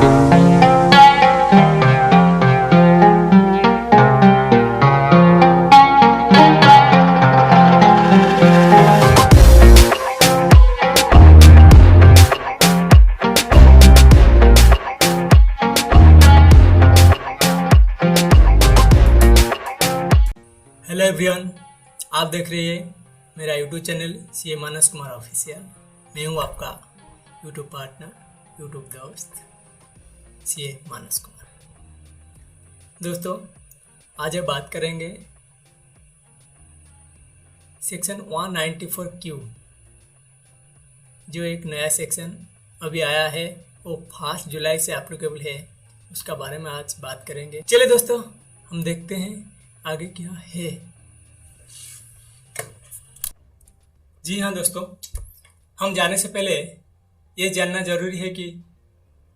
Hello everyone, आप देख रहे हैं मेरा यूट्यूब चैनल सीए मानस कुमार ऑफिशियल। मैं हूं आपका यूट्यूब पार्टनर, यूट्यूब दोस्त सीए मानस कुमार। दोस्तों, आज हम बात करेंगे सेक्शन 194Q, जो एक नया सेक्शन अभी आया है, वो 1 जुलाई से एप्लीकेबल है। उसका बारे में आज बात करेंगे। चलिए दोस्तों, हम देखते हैं आगे क्या है। जी हाँ दोस्तों, हम जाने से पहले ये जानना जरूरी है कि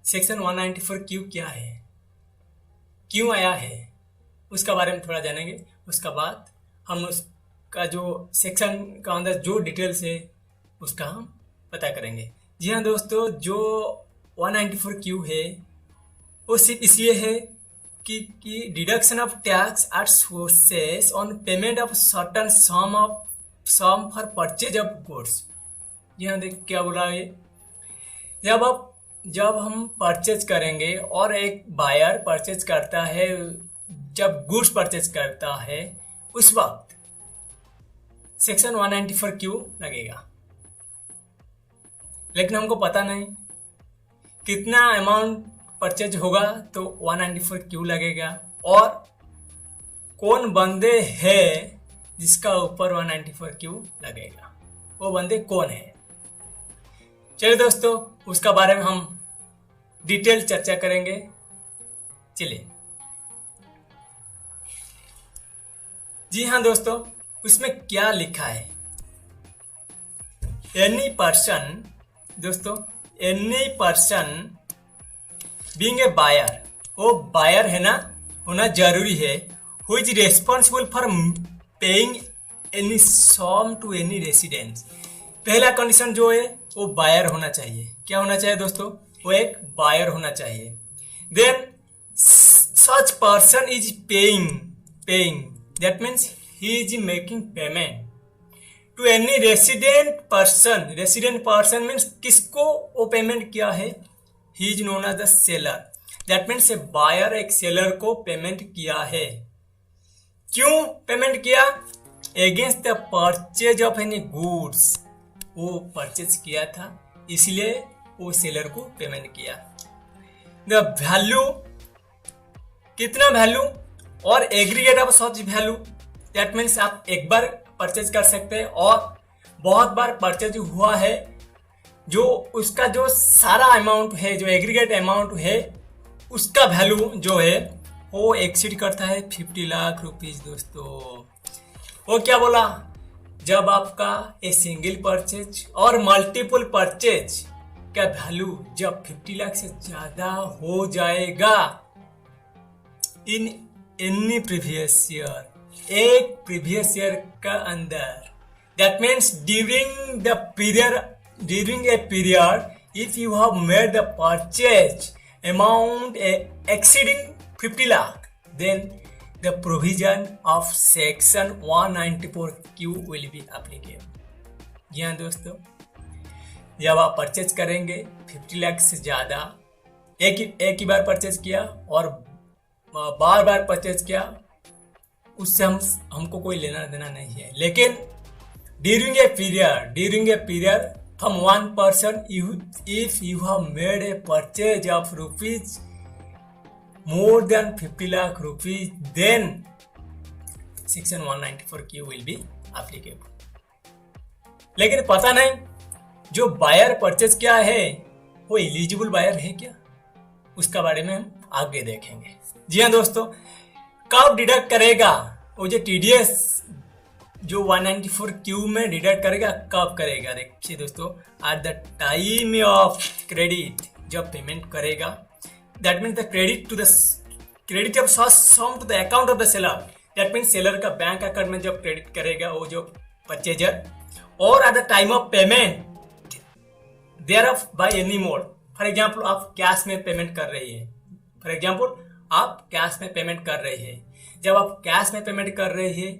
सेक्शन 194Q क्या है, क्यों आया है, उसका बारे में थोड़ा जानेंगे। उसका बाद हम उसका जो सेक्शन का अंदर जो डिटेल्स है उसका हम पता करेंगे। जी हाँ दोस्तों, जो 194Q है वो सिर्फ इसलिए है कि deduction of tax at sources on payment of certain some for purchase of goods. यहाँ देख क्या बोला है, जब हम परचेज करेंगे और एक बायर परचेज करता है, जब गुड्स परचेज करता है, उस वक्त सेक्शन 194Q लगेगा। लेकिन हमको पता नहीं कितना अमाउंट परचेज होगा तो 194Q लगेगा, और कौन बंदे हैं जिसका ऊपर 194Q लगेगा, वो बंदे कौन है। चलिए दोस्तों, उसका बारे में हम डिटेल चर्चा करेंगे। चलिए। जी हाँ दोस्तों, उसमें क्या लिखा है। एनी पर्सन, दोस्तों, any person being a buyer, वो बायर है ना, होना जरूरी है, who is responsible for paying any sum to any residence. पहला कंडीशन जो है वो बायर होना चाहिए। क्या होना चाहिए दोस्तों? वो एक बायर होना चाहिए। Then such person is paying, that means he is making payment to any resident person. Resident person means किसको वो पेमेंट किया है? He is known as the seller. That means a buyer एक सेलर को payment किया है। क्यों payment किया? Against the purchase of any goods, वो परचेज किया था, इसलिए वो सेलर को पेमेंट किया। The value, कितना वैल्यू, और aggregate of such value. That means आप एक बार परचेज कर सकते हैं और बहुत बार परचेज हुआ है, जो उसका जो सारा अमाउंट है, जो एग्रीगेट अमाउंट है, उसका वैल्यू जो है वो एक्सीड करता है 50 लाख रुपीज। दोस्तों, वो क्या बोला? जब आपका ए सिंगल परचेज और मल्टीपल परचेज का वैल्यू जब 50 लाख से ज्यादा हो जाएगा इन एनी प्रीवियस ईयर, एक प्रीवियस ईयर का अंदर, that means during a period, if you have made the purchase amount exceeding 50 lakh, then the provision of section 194Q will be applicable. जी हाँ दोस्तों, जब आप परचेज करेंगे 50 लाख से ज्यादा, एक ही बार परचेज किया और बार बार परचेज किया, उससे हमको कोई लेना देना नहीं है। लेकिन during a period from one person, if you have made a purchase of rupees more than 50 lakh rupees, then section 194Q will be applicable. लेकिन पता नहीं जो बायर परचेज किया है वो एलिजिबल बायर है क्या, उसका बारे में हम आगे देखेंगे। जी हाँ दोस्तों, कब डिडक्ट करेगा वो जो TDS जो 194Q में डिडक्ट करेगा, कब करेगा? देखिए दोस्तों, at the time of credit, जब पेमेंट करेगा, that means the credit of such sum to the account of the seller. That means seller का बैंक अकाउंट में जब क्रेडिट करेगा वो जो परचेजर, और at the time of payment thereof by any mode, for example आप cash में payment कर रही है, फॉर एग्जाम्पल आप कैश में पेमेंट कर रही है। जब आप कैश में पेमेंट कर रही है,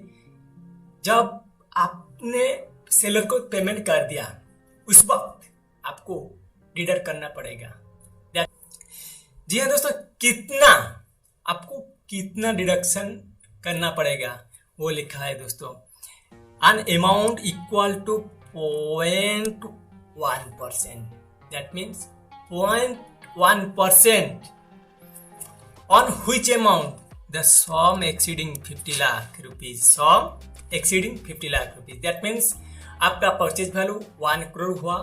जब आपने सेलर को पेमेंट कर दिया, उस वक्त आपको डिडक्ट करना पड़ेगा। जी हाँ दोस्तों, आपको कितना डिडक्शन करना पड़ेगा वो लिखा है दोस्तों। An amount equal to 0.1%, that means 0.1% on which amount the sum exceeding 50 lakh rupees, sum exceeding 50 lakh rupees, that means आपका परचेज वैल्यू 1 करोड़ हुआ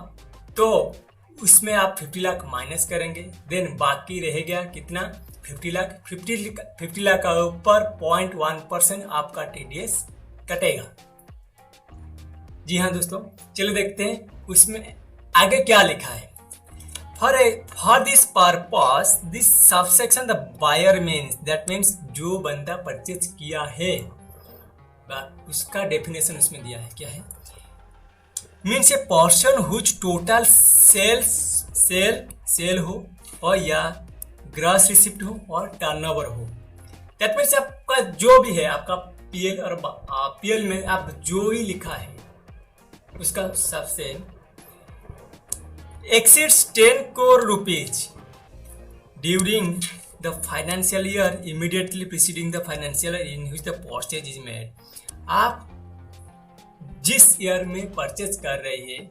तो उसमें आप 50 लाख माइनस करेंगे, देन बाकी रहेगा कितना 50 लाख। 50 लाख का ऊपर 0.1% आपका टीडीएस कटेगा। जी हाँ दोस्तों, चलो देखते हैं उसमें आगे क्या लिखा है। For this purpose this subsection the buyer means, that means जो बंदा परचेज किया है उसका डेफिनेशन उसमें दिया है। क्या है? Means a person whose total sale हो और या ग्रॉस रिसिप्ट हो और टर्नओवर हो। दैट मीन्स आपका जो भी है, आपका पीएल और पीएल में आप जो भी लिखा है उसका सबसे exceeds 10 crore rupees during the financial year immediately preceding the financial year in which the purchase is made. आप जिस ईयर में परचेज कर रही है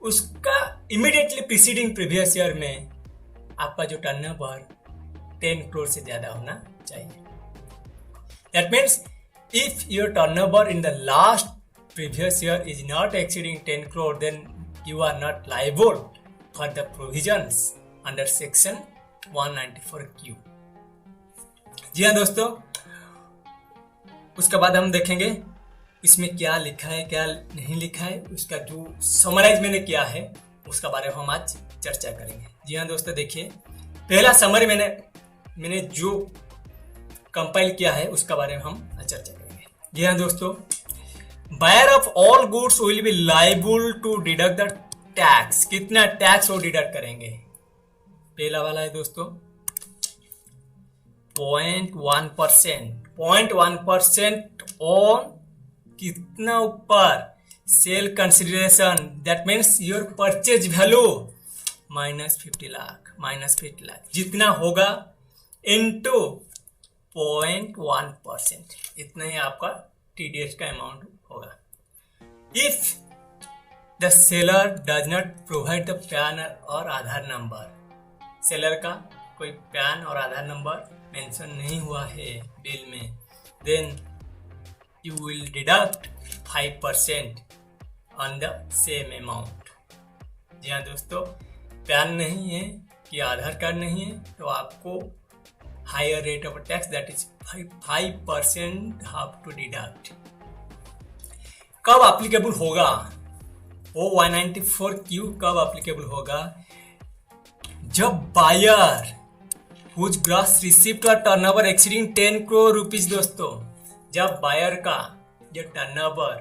उसका इमीडिएटली प्रीसीडिंग प्रीवियस ईयर में आपका जो टर्नओवर 10 करोड़ से ज्यादा होना चाहिए। That means if your turnover in the last previous year is not exceeding 10 crore, then you are not liable for the provisions under section 194Q। जी हाँ दोस्तों, उसके बाद हम देखेंगे इसमें क्या लिखा है क्या नहीं लिखा है, उसका जो समराइज मैंने किया है उसका बारे में हम आज चर्चा करेंगे। जी हाँ दोस्तों, देखिए पहला समरी मैंने जो कंपाइल किया है उसका बारे में हम चर्चा करेंगे। जी हाँ दोस्तों, buyer of all goods will be liable to deduct the tax. कितना टैक्स वो डिडक्ट करेंगे? पहला वाला है दोस्तों 0.1%। 0.1% ऑन कितना ऊपर? Sale consideration, that means your purchase value minus 50 lakh जितना होगा इनटू 0.1%, इतना ही आपका टीडीएस का अमाउंट होगा। If the seller does not provide the pan और आधार नंबर, सेलर का कोई पैन और आधार नंबर मेंशन नहीं हुआ है बिल में, then you will deduct 5% on the same amount. जी हाँ दोस्तों, पैन नहीं है कि आधार कार्ड नहीं है तो आपको higher rate of tax that is 5% have to deduct. कब एप्लीकेबल होगा वो 194Q? कब एप्लीकेबल होगा? जब बायर हुज ग्रॉस रिसिप्ट और टर्नओवर एक्सीडिंग 10 करोड़ रुपीज। दोस्तों, जब बायर का जो टर्नओवर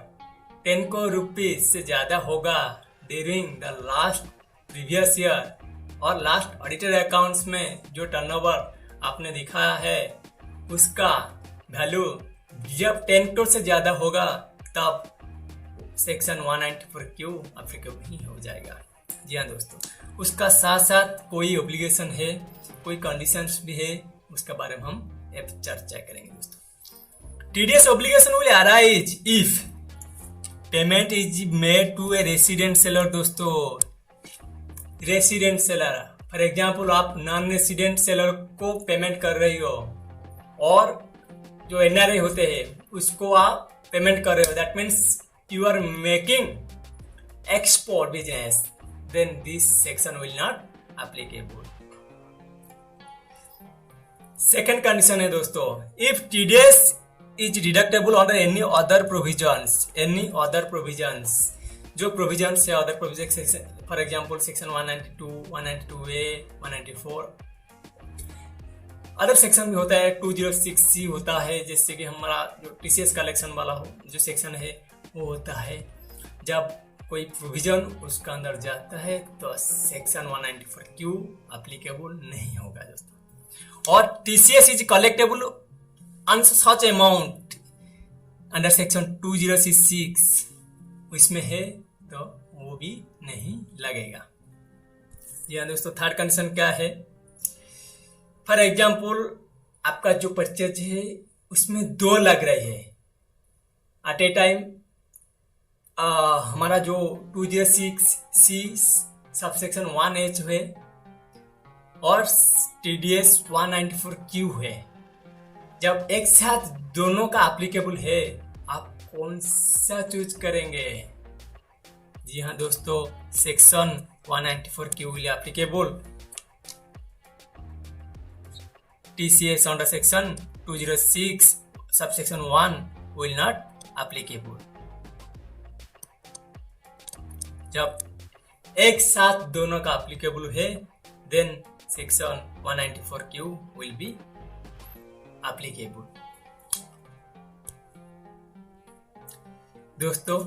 10 करोड़ रुपीज से ज्यादा होगा during the last previous year और लास्ट ऑडिटेड अकाउंट्स में जो टर्नओवर आपने दिखाया है उसका वैल्यू जब 10 करोड़ से ज्यादा होगा तब सेक्शन 194Q एप्लीकेबल ही हो जाएगा। जी हाँ दोस्तों, उसका साथ साथ कोई ऑब्लिगेशन है, कोई कंडीशंस भी है, उसके बारे में हम अब चर्चा करेंगे दोस्तों। TDS obligation will arise if payment is made to a resident seller. दोस्तों, रेसिडेंट सेलर, फॉर एग्जाम्पल आप नॉन रेसिडेंट सेलर को पेमेंट कर रही हो और जो एनआरआई होते हैं उसको आप पेमेंट कर रहे हो, that means you are making export business, then this section will not applicable। second condition है दोस्तों, if TDS is deductible under any other provisions, जो provisions है other provisions section, for example section 192, 192A, 194 other section भी होता है, 206C होता है, जैसे कि हमारा जो टीसीएस कलेक्शन वाला हो जो सेक्शन है वो होता है। जब कोई प्रोविजन उसका अंदर जाता है तो सेक्शन 194Q एप्लीकेबल नहीं होगा दोस्तों। और TCS is collectable on such amount under section 2066 इसमें है तो वो भी नहीं लगेगा। जी हाँ दोस्तों, थर्ड कंडीशन क्या है? फॉर एग्जाम्पल आपका जो परचेज है उसमें 2 लग रही है एट ए टाइम। हमारा जो 206C सबसेक्शन 1H है और TDS 194Q है। जब एक साथ दोनों का एप्लीकेबल है, आप कौन सा चूज करेंगे? जी हाँ दोस्तों, section 194Q will applicable, TCS under section 206 subsection 1 will not applicable. जब एक साथ दोनों का एप्लीकेबल है then section 194Q will be applicable. दोस्तों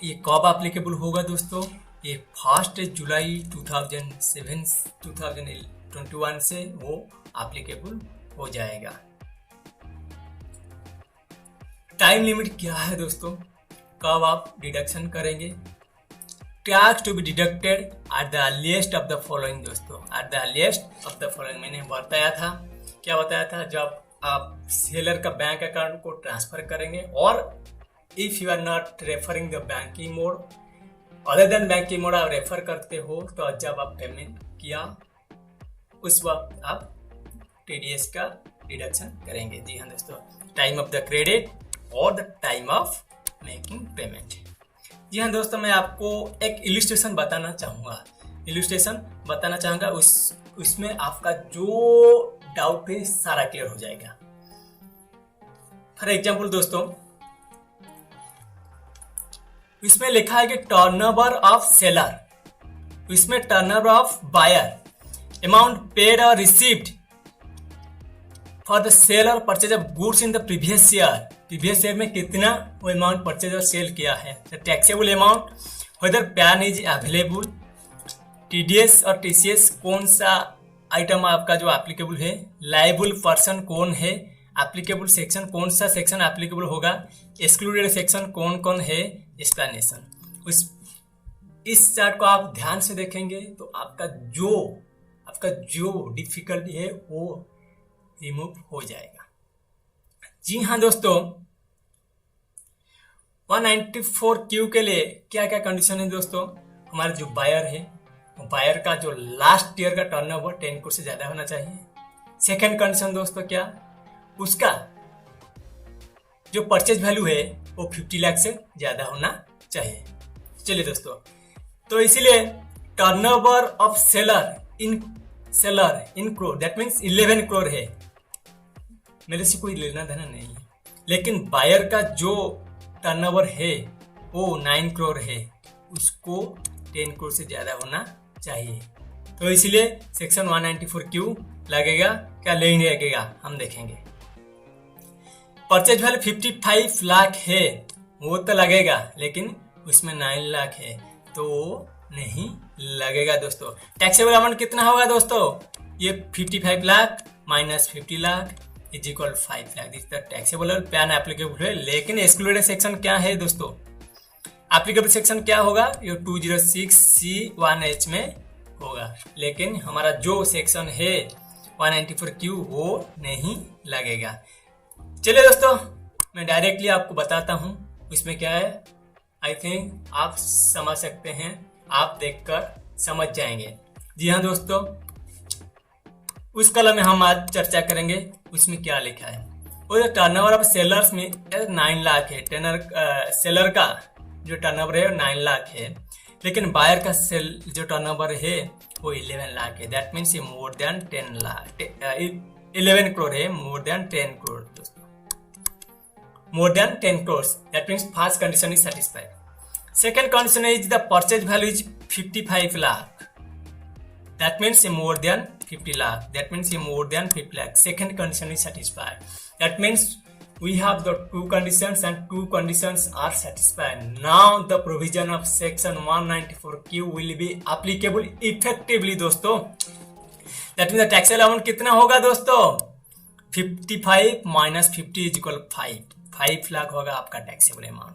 ये कब एप्लीकेबल होगा दोस्तों? ये 1 जुलाई 2021 से वो एप्लीकेबल हो जाएगा। टाइम लिमिट क्या है दोस्तों? कब आप डिडक्शन करेंगे? Tax to be deducted at the earliest of the following दोस्तों, at the earliest of the following मैंने बताया था। क्या बताया था? जब आप सेलर का बैंक अकाउंट को ट्रांसफर करेंगे और if you are not referring the banking mode, other than banking mode आप रेफर करते हो, तो जब आप पेमेंट किया उस वक्त आप TDS का डिडक्शन करेंगे। जी हाँ दोस्तों, टाइम ऑफ द क्रेडिट और the time of making payment. जी हाँ दोस्तों, मैं आपको एक इलस्ट्रेशन बताना चाहूँगा। उसमें आपका जो डाउट है सारा क्लियर हो जाएगा। फॉर एग्जाम्पल दोस्तों, इसमें लिखा है कि टर्नओवर ऑफ सेलर, इसमें turnover of buyer, amount paid और रिसीव्ड फॉर द सेल और purchase of goods in the previous year में कितना वो अमाउंट परचेज और सेल किया है। Taxable amount, whether PAN is available, TDS और TCS कौन सा आइटम आपका जो एप्लीकेबल है, लायबल पर्सन कौन है, एप्लीकेबल सेक्शन कौन सा सेक्शन एप्लीकेबल होगा, एक्सक्लूडेड सेक्शन कौन कौन है, एक्सप्लेनेशन। इस चार्ट को आप ध्यान से देखेंगे तो आपका जो डिफिकल्टी है वो रिमूव हो जाएगा। जी हाँ दोस्तों, 194Q के लिए क्या क्या कंडीशन है दोस्तों? हमारा जो बायर है, बायर का जो लास्ट ईयर का टर्नओवर 10 करोड़ से ज्यादा होना चाहिए। सेकंड कंडीशन दोस्तों क्या? उसका जो परचेज वैल्यू है वो 50 लाख से ज्यादा होना चाहिए। चलिए दोस्तों, तो इसीलिए turnover of seller in crore, that means 11 crore है। मेरे से कोई लेना देना नहीं है, लेकिन बायर का जो टर्नओवर है वो 9 करोड़ है, उसको 10 करोड़ से ज्यादा होना चाहिए। तो इसलिए सेक्शन 194Q लगेगा क्या नहीं लगेगा हम देखेंगे। परचेज वैल्यू 55 लाख है वो तो लगेगा, लेकिन उसमें 9 लाख है तो नहीं लगेगा दोस्तों। टैक्सेबल अमाउंट कितना होगा दोस्तों? ये 55 lakh minus 50 lakh is equal 5 lakh. This the taxable और पैन एप्लीकेबल है, लेकिन एक्सक्लूडेड सेक्शन क्या है दोस्तों? एप्लीकेबल सेक्शन क्या होगा? ये 206C1H में होगा, लेकिन हमारा जो सेक्शन है 194Q वो नहीं लगेगा। चलिए दोस्तों, मैं डायरेक्टली आपको बताता हूँ इसमें क्या है। आई थिंक आप समझ सकते हैं, आप देखकर समझ जाएंगे। जी हाँ दोस्तों, उस कलम में हम आज चर्चा करेंगे उसमें क्या लिखा है। और टर्नओवर ऑफ सेलर्स में 9 लाख है। सेलर का जो टर्नओवर है 9 लाख है, लेकिन बायर का जो टर्नओवर है वो 11 लाख है। दैट मीन्स ये मोर देन 10 लाख 11 करोड़ है, मोर देन 10 करोड़ दोस्तों, more than 10 crore. That means first condition is satisfied. Second condition is the purchase value is 55 lakh. That means more than 50 lakh. That means more than 50 lakh. Second condition is satisfied. That means we have the two conditions and two conditions are satisfied. Now the provision of section 194Q will be applicable effectively दोस्तों. That means the taxable amount कितना होगा दोस्तों? 55 minus 50 is equal 5 lakh होगा आपका taxable amount.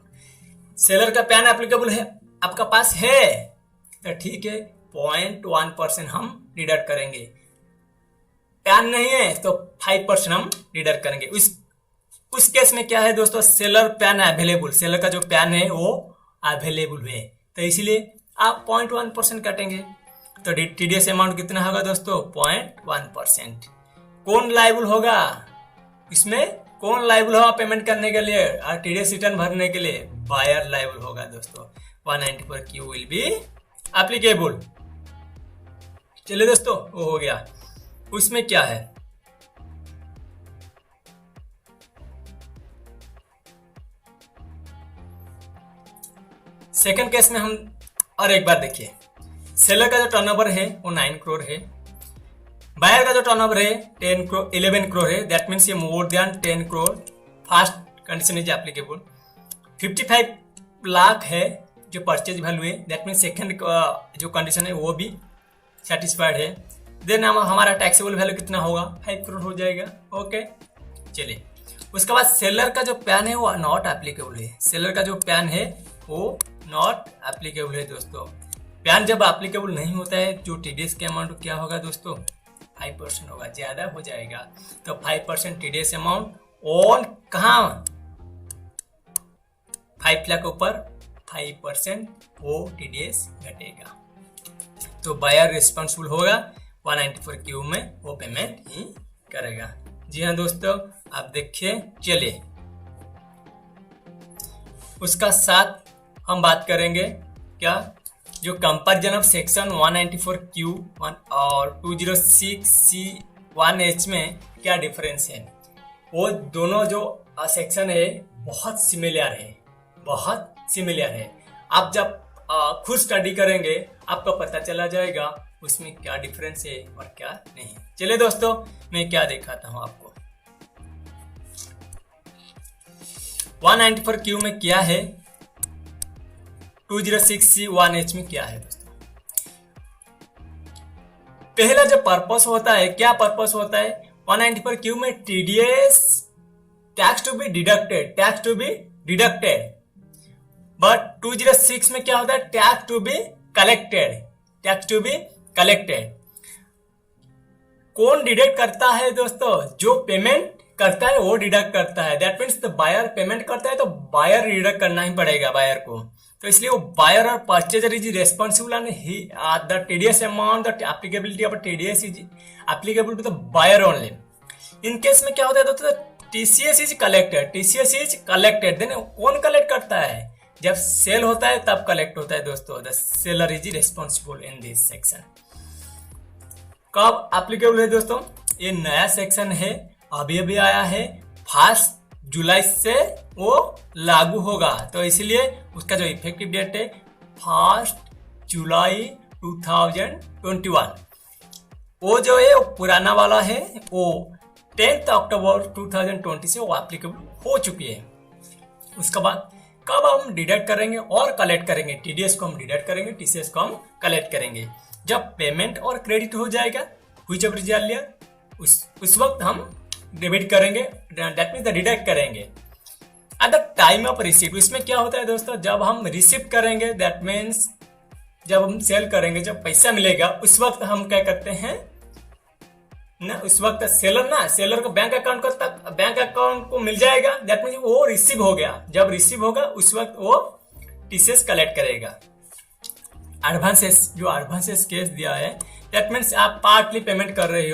Seller का pan applicable है आपका पास है तो ठीक है, 0.1% हम डिडक्ट करेंगे. पैन नहीं है तो 5% हम डिडक्ट करेंगे. उस केस में क्या है दोस्तों, सेलर पैन अवेलेबल, सेलर का जो पैन है वो अवेलेबल है तो इसलिए आप 0.1% काटेंगे. तो टीडीएस अमाउंट कितना होगा दोस्तों? 0.1%. कौन लायबल होगा इसमें? कौन लायबल होगा पेमेंट करने के लिए और टीडीएस रिटर्न भरने के लिए? बायर लायबल होगा दोस्तों. 194Q will be applicable. चलिए दोस्तों, वो हो गया. उसमें क्या है, सेकंड केस में हम और एक बार देखिए. सेलर का जो टर्नओवर है वो 9 करोड़ है, बायर का जो टर्नओवर है 11 करोड़ है. दैट मीन्स ये more than 10 crore. First condition is applicable. 55 lakh है जो परचेज वैल्यू है. दैट मीन्स सेकंड जो कंडीशन है वो भी सेटिस्फाइड है. देन हमारा टैक्सेबल वैल्यू कितना होगा? 5 करोड़ हो जाएगा. ओके, चलिए. उसके बाद सेलर का जो पैन है वो नॉट एप्लीकेबल है. सेलर का जो पैन है वो नॉट एप्लीकेबल है दोस्तों. पैन जब एप्लीकेबल नहीं होता है जो टीडीएस के अमाउंट क्या होगा दोस्तों? 5% होगा, ज्यादा हो जाएगा. तो 5% टीडीएस अमाउंट ऑन कहाँ? 5 लाख ऊपर 5% वो टीडीएस घटेगा. तो बायर रिस्पॉन्सिबल होगा, 194Q में वो पेमेंट ही करेगा. जी हाँ दोस्तों, आप देखिए. चलिए, उसका साथ हम बात करेंगे क्या, जो कंपैरिजन ऑफ सेक्शन 194Q और 206C1H में क्या डिफरेंस है. वो दोनों जो सेक्शन है बहुत सिमिलर है. आप जब खुद स्टडी करेंगे आपको पता चला जाएगा उसमें क्या डिफरेंस है और क्या नहीं. चलिए दोस्तों, मैं क्या दिखाता हूं आपको. 194Q में क्या है, 206C1H में क्या है दोस्तों. पहला जो पर्पस होता है, क्या पर्पस होता है 194Q में? TDS tax to be deducted. But 206 में क्या होता है? Tax to be collected. कौन डिडक्ट करता है दोस्तों? जो पेमेंट करता है वो डिडक्ट करता है. That means the buyer payment करता है तो बायर डिडक्ट करना ही पड़ेगा बायर को. तो इसलिए वो बायर और purchaser is responsible and the TDS amount, the applicability of TDS is applicable to the buyer only. In case में क्या होता है दोस्तों? TCS is collected. देन कौन कलेक्ट करता है? जब सेल होता है तब कलेक्ट होता है दोस्तों. The seller is responsible in this section. कब एप्लीकेबल है दोस्तों? ये नया सेक्शन है, अभी आया है. 1 जुलाई से वो लागू होगा तो इसलिए उसका जो इफेक्टिव डेट है 1 जुलाई 2021. वो जो है वो पुराना वाला है, वो 10 अक्टूबर 2020 से वो एप्लीकेबल हो चुकी है. उसके बाद कब हम डिडक्ट करेंगे और कलेक्ट करेंगे? टीडीएस को हम डिडक्ट करेंगे, टीसीएस को हम कलेक्ट करेंगे जब पेमेंट और क्रेडिट हो जाएगा. व्हिचएवर इज अर्लियर, उस वक्त हम डेबिट करेंगे. दैट मीन्स डिडक्ट करेंगे eight the time of receive. इसमें क्या होता है दोस्तों? जब हम रिसीव करेंगे, दैट मीन्स जब हम सेल करेंगे, जब पैसा मिलेगा उस वक्त हम क्या करते हैं ना, उस वक्त सेलर को बैंक अकाउंट को मिल जाएगा. दैट मीन्स वो रिसीव हो गया. जब रिसीव होगा उस वक्त वो टीसीएस कलेक्ट करेगा. एडवांसेस केस दिया है. दैट मीन्स आप पार्टली पेमेंट कर रहे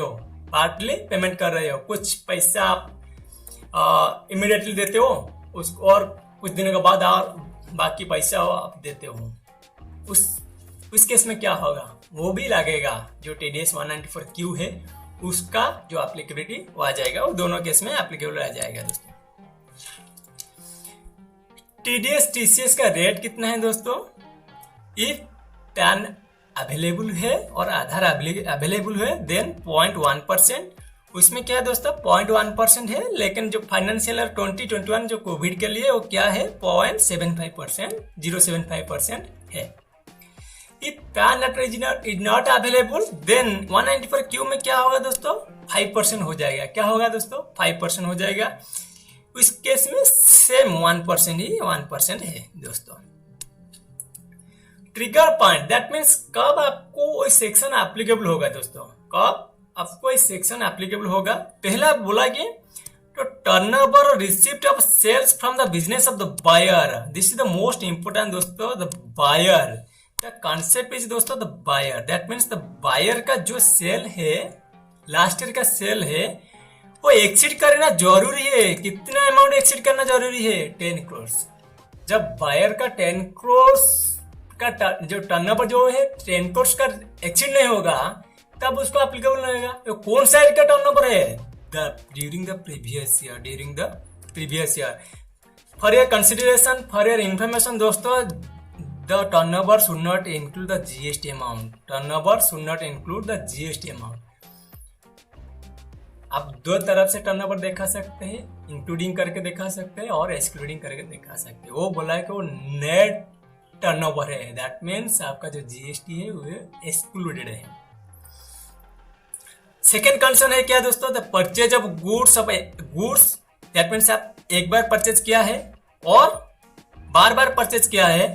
हो, कुछ पैसा आप इमीडिएटली देते हो उसको और कुछ दिनों के बाद और बाकी पैसा आप देते हो. उस केस में क्या होगा? वो भी लगेगा जो टीडीएस 194Q है उसका जो एप्लीकेबिलिटी वो आ जाएगा. वो दोनों केस में एप्लीकेबल आ जाएगा दोस्तों. टीडीएस टीसीएस का रेट कितना है दोस्तों? इफ पैन अवेलेबल है और आधार अवेलेबल है देन 0.1%. उसमें क्या है दोस्तों 0.1% है, लेकिन जो फाइनेंशियल ईयर 2021 जो कोविड के लिए वो क्या है 0.75%, 0.75% है। If PAN letter is not available then 194Q में क्या होगा दोस्तों 5% हो जाएगा। क्या होगा दोस्तों 5% हो जाएगा। इस केस में सेम 1% ही 1% है दोस्तों। ट्रिगर पॉइंट दैट मीन्स कब आपको कोई सेक्शन एप्लीकेबल होगा दोस्तों, कब आपको कोई सेक्शन एप्लीकेबल होगा। पहला बोला कि तो टर्नओवर और receipt of sales from the business of the buyer, this is the most important दोस्तों। The buyer the concept is दोस्तों the buyer, that means the buyer का जो सेल है लास्ट ईयर का सेल है वो एक्सीड करना जरूरी है। कितना अमाउंट एक्सीड करना जरूरी है 10 करोड़। जब बायर का 10 करोड़ का जो टर्नओवर जो है 10 करोड़ का एक्सीड नहीं होगा तब उसको एप्लीकेबल नहीं होगा। तो कौन सा ईयर का टर्नओवर है during the previous year. For your consideration, for your information दोस्तों, the turnover should not include the GST amount. Turnover should not include the GST amount. आप दो तरफ से टर्नओवर देखा सकते हैं, इंक्लूडिंग करके देखा सकते हैं और एक्सक्लूडिंग करके देखा सकते हैं। वो बोला है कि वो नेट टर्नओवर है, दैट मीन्स आपका जो जीएसटी है वो एक्सक्लूडेड है। सेकेंड कंडीशन है क्या दोस्तों, the purchase of goods that means आप एक बार परचेज किया है और बार बार परचेज किया है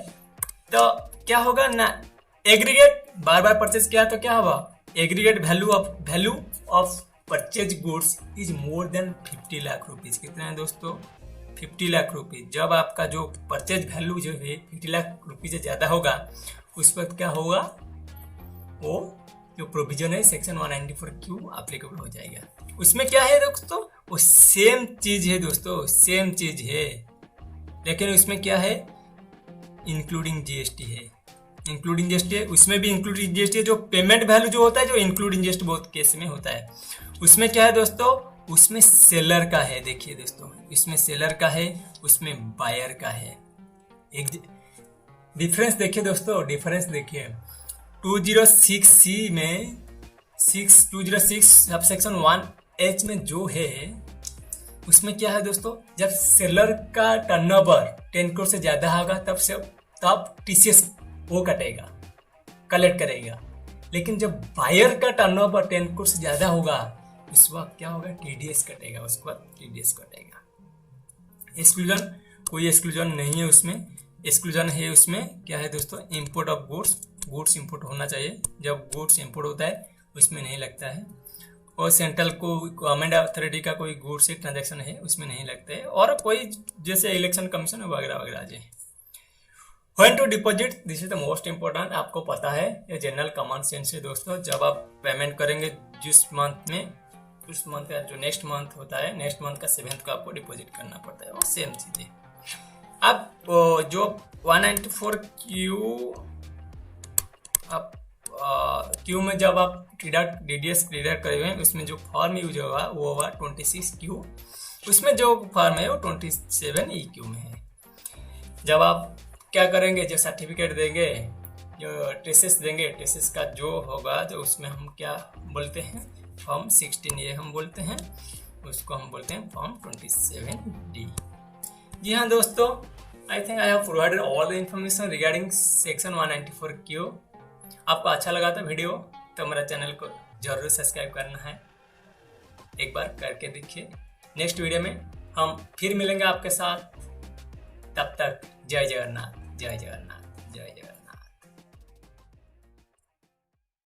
तो क्या होगा ना, एग्रीगेट बार बार परचेज किया तो क्या होगा aggregate value of purchase goods is more than 50 lakh rupees. कितना है दोस्तों 50 लाख रुपीज। जब आपका जो परचेज वैल्यू जो है 50 लाख रुपीज से ज्यादा होगा उस वक्त क्या होगा, वो जो प्रोविजन है सेक्शन 194Q एप्लीकेबल हो जाएगा। उसमें क्या है दोस्तों, वो सेम चीज है दोस्तों, सेम चीज है, लेकिन उसमें क्या है इंक्लूडिंग जीएसटी है। इंक्लूडिंग जीएसटी है, उसमें भी इंक्लूडिंग जीएसटी है। जो पेमेंट वैल्यू जो होता है, जो इंक्लूडिंग जीएसटी बहुत केस में होता है, उसमें क्या है दोस्तों, उसमें सेलर का है। देखिए दोस्तों, इसमें सेलर का है, उसमें बायर का है। एक डिफरेंस देखिए दोस्तों, डिफरेंस देखिए 206C में 206 सबसेक्शन 1H में जो है उसमें क्या है दोस्तों, जब सेलर का टर्नओवर 10 करोड़ से ज्यादा होगा तब टीसीएस वो कटेगा, कलेक्ट करेगा। लेकिन जब बायर का टर्नओवर 10 करोड़ से ज्यादा होगा उस वक्त क्या होगा, टीडीएस कटेगा, उसके बाद टीडीएस कटेगा। एक्सक्लूजन, कोई एक्सक्लूजन नहीं है उसमें। एक्सक्लूजन है उसमें क्या है दोस्तों, इंपोर्ट ऑफ गुड्स इंपोर्ट होना चाहिए। जब गुड्स इंपोर्ट होता है उसमें नहीं लगता है, और सेंट्रल को गवर्नमेंट अथॉरिटी का कोई गुड्स से ट्रांजैक्शन है उसमें नहीं लगता है, और कोई जैसे इलेक्शन कमीशन वगैरह वगैरह आ जाए। When to deposit, this is the most important. आपको पता है ये जनरल कॉमन सेंस है दोस्तों। जब आप पेमेंट करेंगे जिस मंथ में, उस मंथ का जो नेक्स्ट मंथ होता है, नेक्स्ट मंथ का 7th को आपको डिपॉजिट करना पड़ता है, वो सेम चीज है। अब जो 194Q आप क्यू में जब आप डीडीएस डिडक्ट करेंगे उसमें जो फॉर्म यूज होगा वो होगा 26Q। उसमें जो फॉर्म है वो 27EQ में है। जब आप क्या करेंगे, जो सर्टिफिकेट देंगे, जो टेसेस देंगे, टेसेस का जो होगा जो उसमें हम क्या बोलते हैं, फॉर्म 16A हम बोलते हैं, उसको हम बोलते हैं फॉर्म 27D। जी हाँ दोस्तों, I think I have provided all the information regarding section 194Q। आपको अच्छा लगा था वीडियो तो मेरा चैनल को जरूर सब्सक्राइब करना है, एक बार करके देखिए। नेक्स्ट वीडियो में हम फिर मिलेंगे आपके साथ, तब तक जय जगन्नाथ, जय जगन्नाथ।